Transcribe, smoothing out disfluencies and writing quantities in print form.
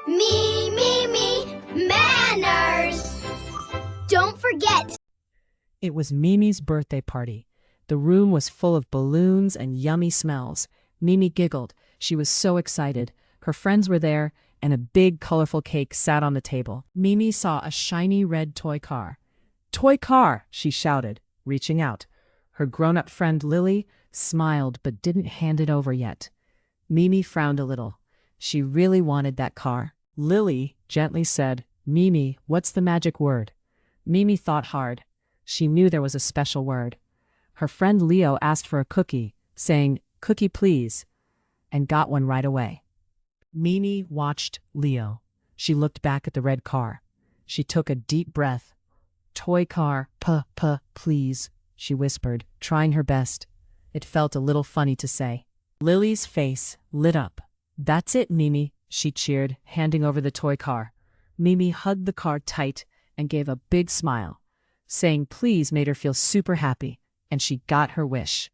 Me, manners. Don't forget. It was Mimi's birthday party. The room was full of balloons and yummy smells. Mimi giggled. She was so excited. Her friends were there, and a big, colorful cake sat on the table. Mimi saw a shiny red toy car. "Toy car!" she shouted, reaching out. Her grown-up friend Lily smiled but didn't hand it over yet. Mimi frowned a little. She really wanted that car. Lily gently said, "Mimi, what's the magic word?" Mimi thought hard. She knew there was a special word. Her friend Leo asked for a cookie, saying, "Cookie please," and got one right away. Mimi watched Leo. She looked back at the red car. She took a deep breath. "Toy car, please," she whispered, trying her best. It felt a little funny to say. Lily's face lit up. "That's it, Mimi," she cheered, handing over the toy car. Mimi hugged the car tight and gave a big smile. Saying please made her feel super happy, and she got her wish.